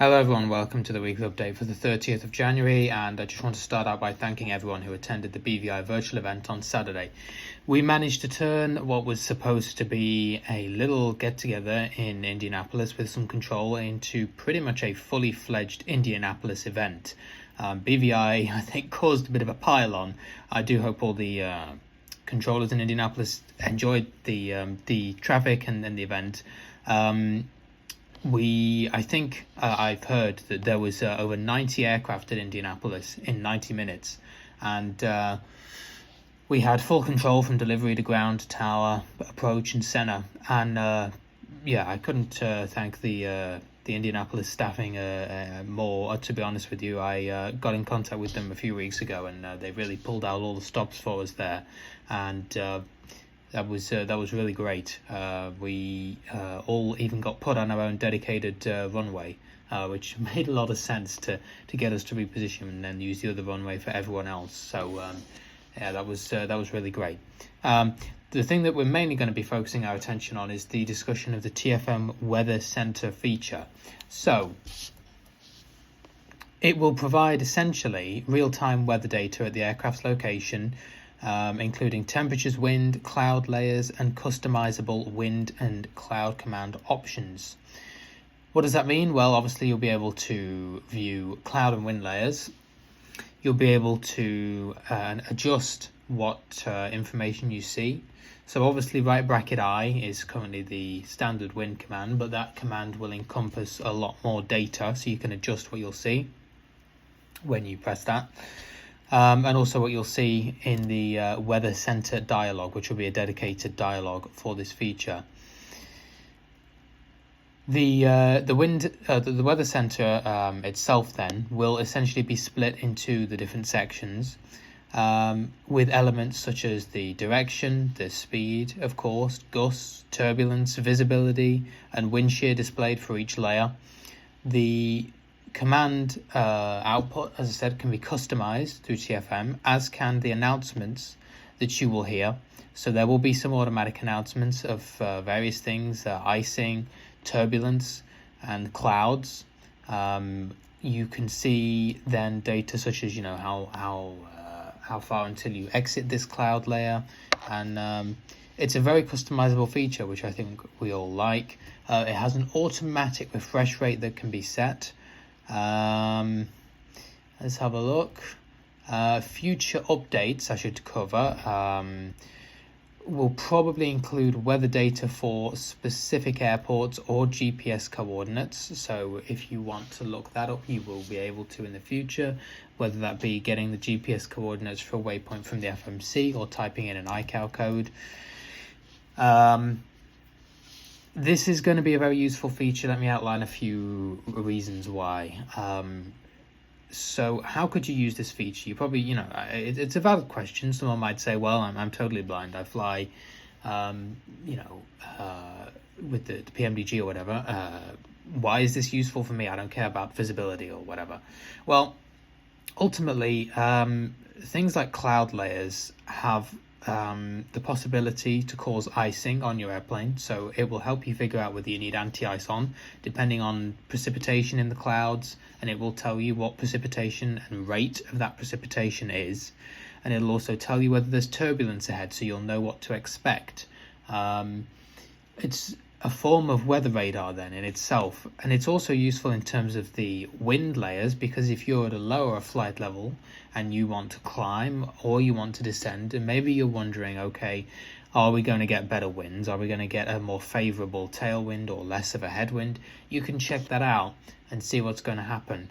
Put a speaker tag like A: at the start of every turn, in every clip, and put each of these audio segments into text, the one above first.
A: Hello everyone, welcome to the weekly update for the 30th of January, and I just want to start out by thanking everyone who attended the BVI virtual event on Saturday. We managed to turn what was supposed to be a little get-together in Indianapolis with some control into pretty much a fully fledged Indianapolis event. BVI, I think, caused a bit of a pile-on. I do hope all the controllers in Indianapolis enjoyed the traffic and the event. I've heard that there was over 90 aircraft at Indianapolis in 90 minutes, and we had full control from delivery to ground to tower, approach and center. And I couldn't thank the Indianapolis staffing more. To be honest with you, I got in contact with them a few weeks ago, and they really pulled out all the stops for us there, and that was really great. We all even got put on our own dedicated runway, which made a lot of sense to get us to reposition and then use the other runway for everyone else. So that was really great. The thing that we're mainly going to be focusing our attention on is the discussion of the TFM Weather Center feature. So it will provide essentially real-time weather data at the aircraft's location, including temperatures, wind, cloud layers, and customizable wind and cloud command options. What does that mean? Well, obviously you'll be able to view cloud and wind layers. You'll be able to adjust what information you see. So obviously right bracket I is currently the standard wind command, but that command will encompass a lot more data, so you can adjust what you'll see when you press that. And also what you'll see in the Weather Center dialog, which will be a dedicated dialog for this feature. The Weather Center itself then will essentially be split into the different sections, with elements such as the direction, the speed, of course, gusts, turbulence, visibility, and wind shear displayed for each layer. The command output, as I said, can be customized through TFM, as can the announcements that you will hear. So there will be some automatic announcements of various things, icing, turbulence, and clouds. You can see then data such as how far until you exit this cloud layer, and it's a very customizable feature, which I think we all like. It has an automatic refresh rate that can be set. Let's have a look. Future updates I should cover will probably include weather data for specific airports or GPS coordinates. So if you want to look that up, you will be able to in the future, whether that be getting the GPS coordinates for a waypoint from the FMC or typing in an ICAO code. This is going to be a very useful feature. Let me outline a few reasons why. So how could you use this feature? You probably, it's a valid question. Someone might say, well, I'm totally blind. I fly, with the PMDG or whatever. Why is this useful for me? I don't care about visibility or whatever. Well, ultimately, things like cloud layers have the possibility to cause icing on your airplane, so it will help you figure out whether you need anti-ice on, depending on precipitation in the clouds, and it will tell you what precipitation and rate of that precipitation is, and it'll also tell you whether there's turbulence ahead, so you'll know what to expect. It's a form of weather radar then in itself, and it's also useful in terms of the wind layers, because if you're at a lower flight level and you want to climb or you want to descend, and maybe you're wondering, okay, are we going to get better winds? Are we going to get a more favorable tailwind or less of a headwind? You can check that out and see what's going to happen.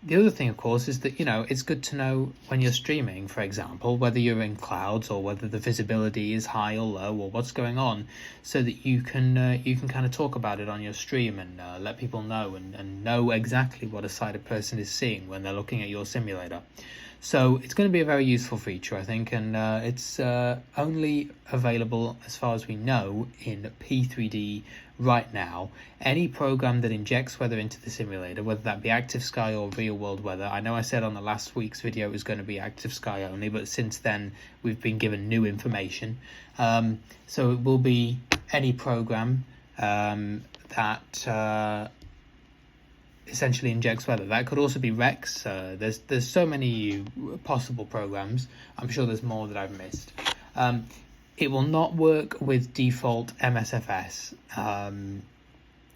A: The other thing, of course, is that, it's good to know when you're streaming, for example, whether you're in clouds or whether the visibility is high or low or what's going on, so that you can kind of talk about it on your stream and let people know and know exactly what a sighted person is seeing when they're looking at your simulator. So it's going to be a very useful feature, I think, and it's only available, as far as we know, in P3D right now. Any program that injects weather into the simulator, whether that be active sky or real world weather. I know I said on the last week's video it was going to be active sky only, but since then we've been given new information. So it will be any program that essentially injects weather. That could also be Rex. There's so many possible programs. I'm sure there's more that I've missed. It will not work with default MSFS.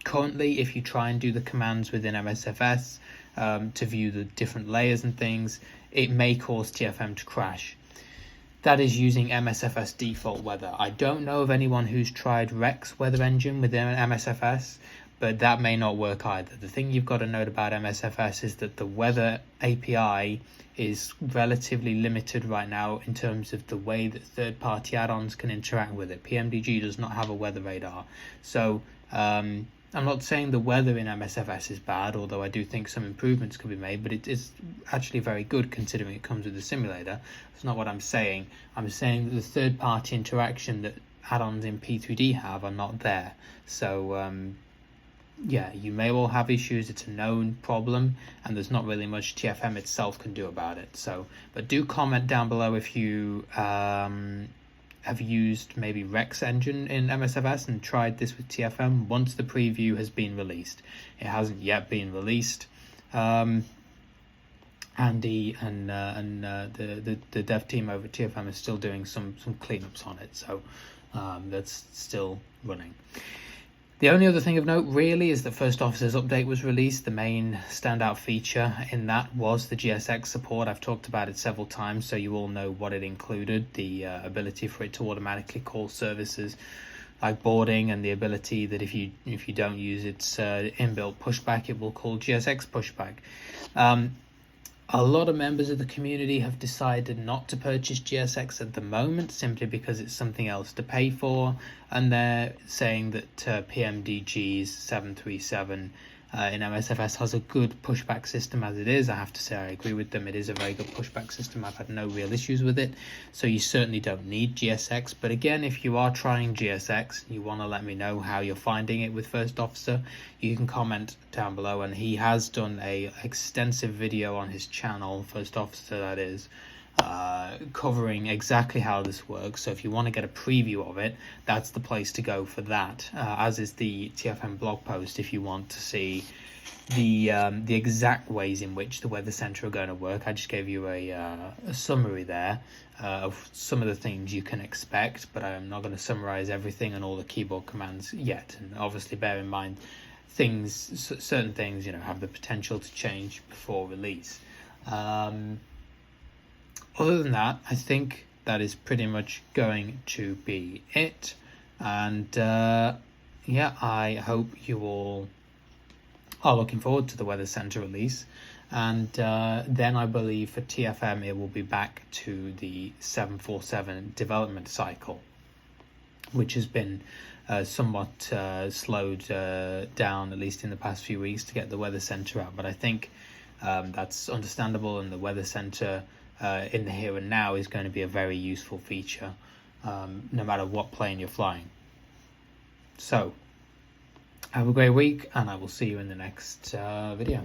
A: Currently, if you try and do the commands within MSFS to view the different layers and things, it may cause TFM to crash. That is using MSFS default weather. I don't know of anyone who's tried Rex weather engine within MSFS, but that may not work either. The thing you've got to note about MSFS is that the weather API is relatively limited right now in terms of the way that third-party add-ons can interact with it. PMDG does not have a weather radar. So I'm not saying the weather in MSFS is bad, although I do think some improvements could be made, but it is actually very good considering it comes with the simulator. That's not what I'm saying. I'm saying that the third-party interaction that add-ons in P3D have are not there. So yeah, you may well have issues. It's a known problem, and there's not really much TFM itself can do about it. So, but do comment down below if you have used maybe Rex engine in MSFS and tried this with TFM once the preview has been released. It hasn't yet been released. Andy and the dev team over at TFM is still doing some cleanups on it, so that's still running. The only other thing of note really is that First Officer's update was released. The main standout feature in that was the GSX support. I've talked about it several times, so you all know what it included. The ability for it to automatically call services like boarding, and the ability that if you don't use its inbuilt pushback, it will call GSX pushback. A lot of members of the community have decided not to purchase GSX at the moment simply because it's something else to pay for, and they're saying that PMDG's 737 in MSFS has a good pushback system as it is. I have to say I agree with them. It is a very good pushback system. I've had no real issues with it, so you certainly don't need GSX. But again, if you are trying GSX, you want to let me know how you're finding it with First Officer, you can comment down below, and he has done a extensive video on his channel, First Officer that is, covering exactly how this works. So if you want to get a preview of it, that's the place to go for that, as is the TFM blog post if you want to see the exact ways in which the Weather Center are going to work. I just gave you a summary there of some of the things you can expect, but I'm not going to summarize everything and all the keyboard commands yet. And obviously bear in mind certain things have the potential to change before release. Other than that, I think that is pretty much going to be it. And yeah, I hope you all are looking forward to the Weather Center release. And then I believe for TFM, it will be back to the 747 development cycle, which has been somewhat slowed down, at least in the past few weeks, to get the Weather Center out. But I think that's understandable, and the Weather Center in the here and now is going to be a very useful feature, no matter what plane you're flying. So have a great week, and I will see you in the next video.